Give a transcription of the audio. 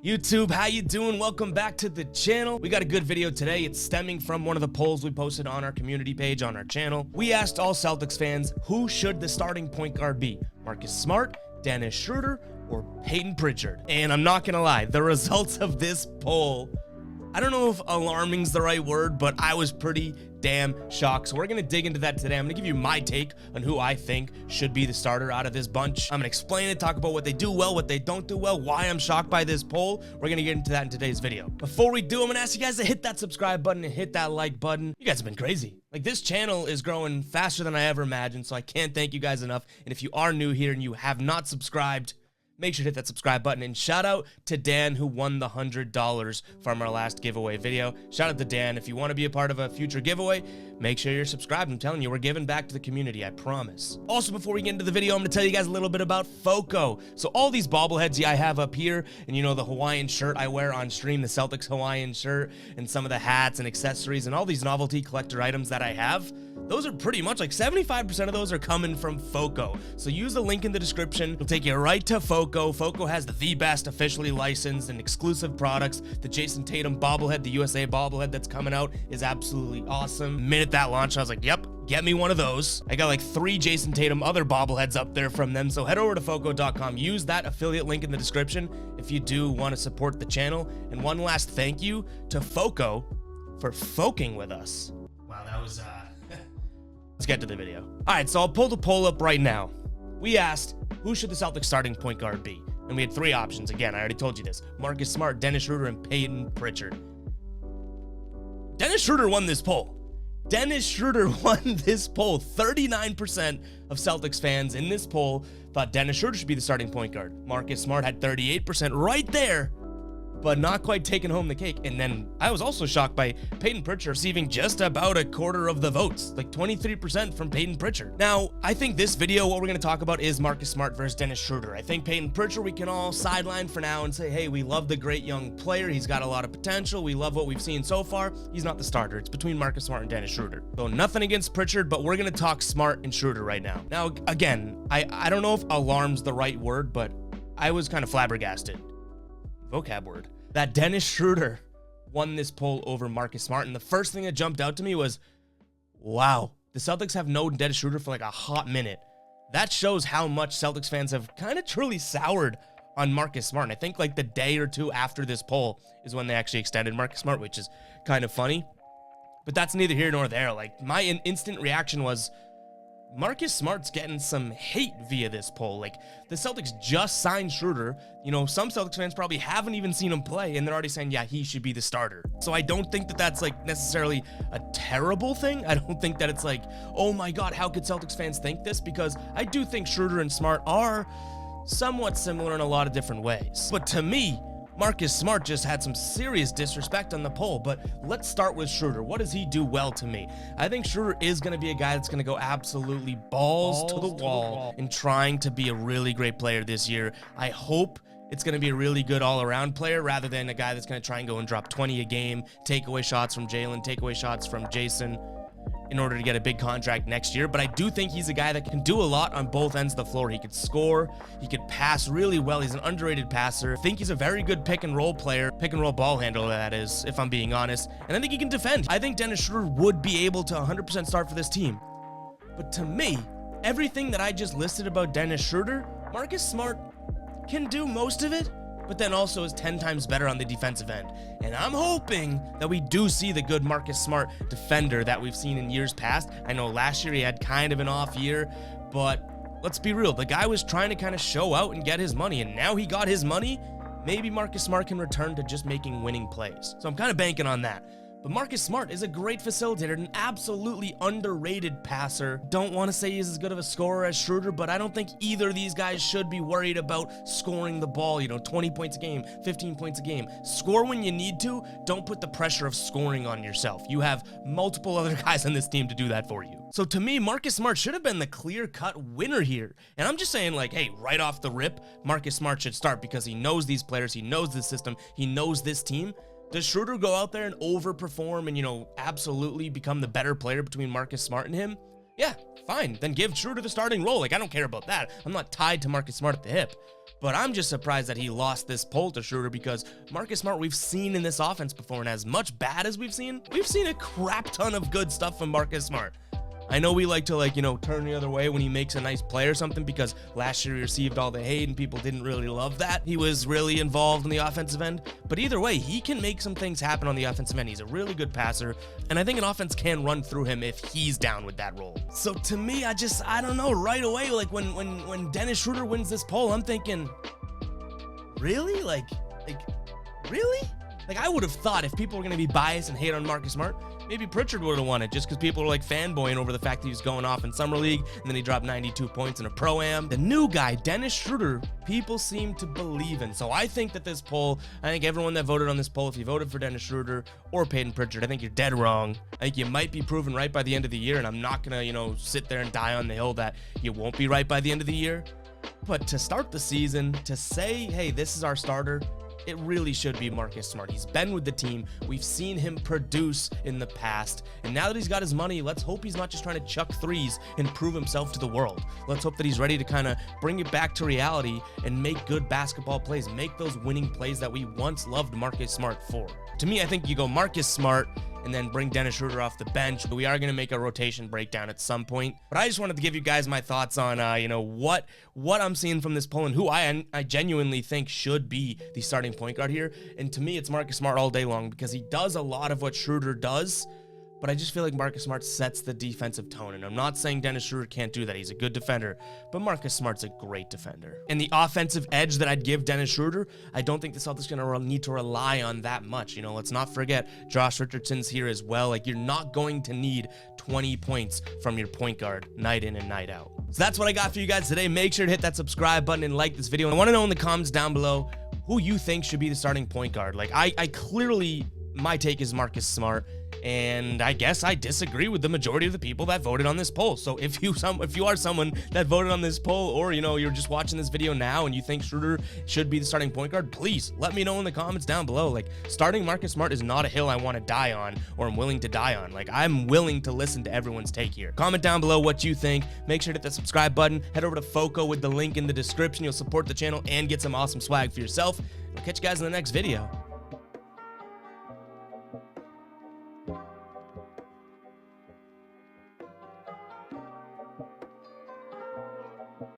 YouTube, how you doing? Welcome back to the channel. We got a good video today. It's stemming from one of the polls we posted on our community page on our channel. We asked all Celtics fans, who should the starting point guard be? Marcus Smart, Dennis Schroder, or Peyton Pritchard? And I'm not gonna lie, the results of this poll, I don't know if alarming's the right word, but I was pretty damn shocked. So we're gonna dig into that today. I'm gonna give you my take on who I think should be the starter out of this bunch. I'm gonna explain it, talk about what they do well, what they don't do well, why I'm shocked by this poll. We're gonna get into that in today's video. Before we do, I'm gonna ask you guys to hit that subscribe button and hit that like button. You guys have been crazy. Like, this channel is growing faster than I ever imagined, so I can't thank you guys enough. And if you are new here and you have not subscribed, make sure to hit that subscribe button. And shout out to Dan, who won the $100 from our last giveaway video. Shout out to Dan. If you want to be a part of a future giveaway, make sure you're subscribed. I'm telling you, we're giving back to the community, I promise. Also, before we get into the video, I'm going to tell you guys a little bit about FOCO. So all these bobbleheads I have up here, and you know, the Hawaiian shirt I wear on stream, the Celtics Hawaiian shirt, and some of the hats and accessories, and all these novelty collector items that I have, those are pretty much like 75% of those are coming from FOCO. So use the link in the description. It'll take you right to FOCO. FOCO has the best officially licensed and exclusive products. The Jason Tatum bobblehead, the USA bobblehead that's coming out, is absolutely awesome. The minute that launched, I was like, yep, get me one of those. I got like 3 Jason Tatum other bobbleheads up there from them. So head over to FOCO.com. Use that affiliate link in the description if you do want to support the channel. And one last thank you to FOCO for foking with us. Wow, that was Let's get to the video. All right, so I'll pull the poll up right now. We asked, who should the Celtics starting point guard be? And we had 3 options. Again, I already told you this. Marcus Smart, Dennis Schroder, and Peyton Pritchard. Dennis Schroder won this poll. Dennis Schroder won this poll. 39% of Celtics fans in this poll thought Dennis Schroder should be the starting point guard. Marcus Smart had 38% right there, but not quite taking home the cake. And then I was also shocked by Peyton Pritchard receiving just about a quarter of the votes, like 23% from Peyton Pritchard. Now, I think this video, what we're going to talk about is Marcus Smart versus Dennis Schroder. I think Peyton Pritchard, we can all sideline for now and say, hey, we love the great young player. He's got a lot of potential. We love what we've seen so far. He's not the starter. It's between Marcus Smart and Dennis Schroder. So nothing against Pritchard, but we're going to talk Smart and Schroder right now. Now, again, I don't know if alarm's the right word, but I was kind of flabbergasted. Vocab word. That Dennis Schroder won this poll over Marcus Smart. And the first thing that jumped out to me was, wow, the Celtics have known Dennis Schroder for like a hot minute. That shows how much Celtics fans have kind of truly soured on Marcus Smart. And I think like the day or 2 after this poll is when they actually extended Marcus Smart, which is kind of funny. But that's neither here nor there. Like, my instant reaction was, Marcus Smart's getting some hate via this poll. Like, the Celtics just signed Schroder. You know, some Celtics fans probably haven't even seen him play, and they're already saying, yeah, he should be the starter. So I don't think that that's like necessarily a terrible thing. I don't think that it's like, oh my God, how could Celtics fans think this? Because I do think Schroder and Smart are somewhat similar in a lot of different ways. But to me, Marcus Smart just had some serious disrespect on the poll. But let's start with Schroder. What does he do well to me? I think Schroder is going to be a guy that's going to go absolutely balls to the wall in trying to be a really great player this year. I hope it's going to be a really good all-around player rather than a guy that's going to try and go and drop 20 a game, take away shots from Jalen, take away shots from Jason, in order to get a big contract next year. But I do think he's a guy that can do a lot on both ends of the floor. He could score, he could pass really well. He's an underrated passer. I think he's a very good pick and roll player, pick and roll ball handler, that is, if I'm being honest. And I think he can defend. I think Dennis Schroder would be able to 100% start for this team. But to me, everything that I just listed about Dennis Schroder, Marcus Smart can do most of it, but then also is 10 times better on the defensive end. And I'm hoping that we do see the good Marcus Smart defender that we've seen in years past. I know last year he had kind of an off year, but let's be real. The guy was trying to kind of show out and get his money, and now he got his money. Maybe Marcus Smart can return to just making winning plays. So I'm kind of banking on that. But Marcus Smart is a great facilitator, an absolutely underrated passer. Don't want to say he's as good of a scorer as Schroder, but I don't think either of these guys should be worried about scoring the ball, you know, 20 points a game, 15 points a game. Score when you need to. Don't put the pressure of scoring on yourself. You have multiple other guys on this team to do that for you. So to me, Marcus Smart should have been the clear-cut winner here. And I'm just saying, like, hey, right off the rip, Marcus Smart should start because he knows these players, he knows this system, he knows this team. Does Schroder go out there and overperform and, you know, absolutely become the better player between Marcus Smart and him? Yeah, fine. Then give Schroder the starting role. Like, I don't care about that. I'm not tied to Marcus Smart at the hip. But I'm just surprised that he lost this poll to Schroder, because Marcus Smart we've seen in this offense before, and as much bad as we've seen a crap ton of good stuff from Marcus Smart. I know we like to turn the other way when he makes a nice play or something, because last year he received all the hate and people didn't really love that he was really involved in the offensive end. But either way, he can make some things happen on the offensive end. He's a really good passer, and I think an offense can run through him if he's down with that role. So to me, I don't know, right away, like when Dennis Schroder wins this poll, I'm thinking, really? Like really? Like, I would have thought if people were going to be biased and hate on Marcus Smart, maybe Pritchard would have won it, just because people were like fanboying over the fact that he was going off in Summer League and then he dropped 92 points in a Pro-Am. The new guy, Dennis Schroder, people seem to believe in. So I think that this poll, I think everyone that voted on this poll, if you voted for Dennis Schroder or Peyton Pritchard, I think you're dead wrong. I think you might be proven right by the end of the year, and I'm not going to, sit there and die on the hill that you won't be right by the end of the year. But to start the season, to say, hey, this is our starter, it really should be Marcus Smart. He's been with the team. We've seen him produce in the past. And now that he's got his money, let's hope he's not just trying to chuck threes and prove himself to the world. Let's hope that he's ready to kind of bring it back to reality and make good basketball plays, make those winning plays that we once loved Marcus Smart for. To me, I think you go Marcus Smart and then bring Dennis Schroder off the bench. We are going to make a rotation breakdown at some point. But I just wanted to give you guys my thoughts on, what I'm seeing from this poll and who I genuinely think should be the starting point guard here. And to me, it's Marcus Smart all day long, because he does a lot of what Schroder does. But I just feel like Marcus Smart sets the defensive tone. And I'm not saying Dennis Schroder can't do that. He's a good defender. But Marcus Smart's a great defender. And the offensive edge that I'd give Dennis Schroder, I don't think the Celtics are going to need to rely on that much. Let's not forget Josh Richardson's here as well. Like, you're not going to need 20 points from your point guard night in and night out. So that's what I got for you guys today. Make sure to hit that subscribe button and like this video. And I want to know in the comments down below who you think should be the starting point guard. Like, I clearly, my take is Marcus Smart. And I guess I disagree with the majority of the people that voted on this poll. So if you are someone that voted on this poll, or you're just watching this video now and you think Schroder should be the starting point guard, please let me know in the comments down below. Like, starting Marcus Smart is not a hill I want to die on, or I'm willing to die on. Like, I'm willing to listen to everyone's take here. Comment down below what you think. Make sure to hit the subscribe button. Head over to Foco with the link in the description. You'll support the channel and get some awesome swag for yourself. I'll catch you guys in the next video.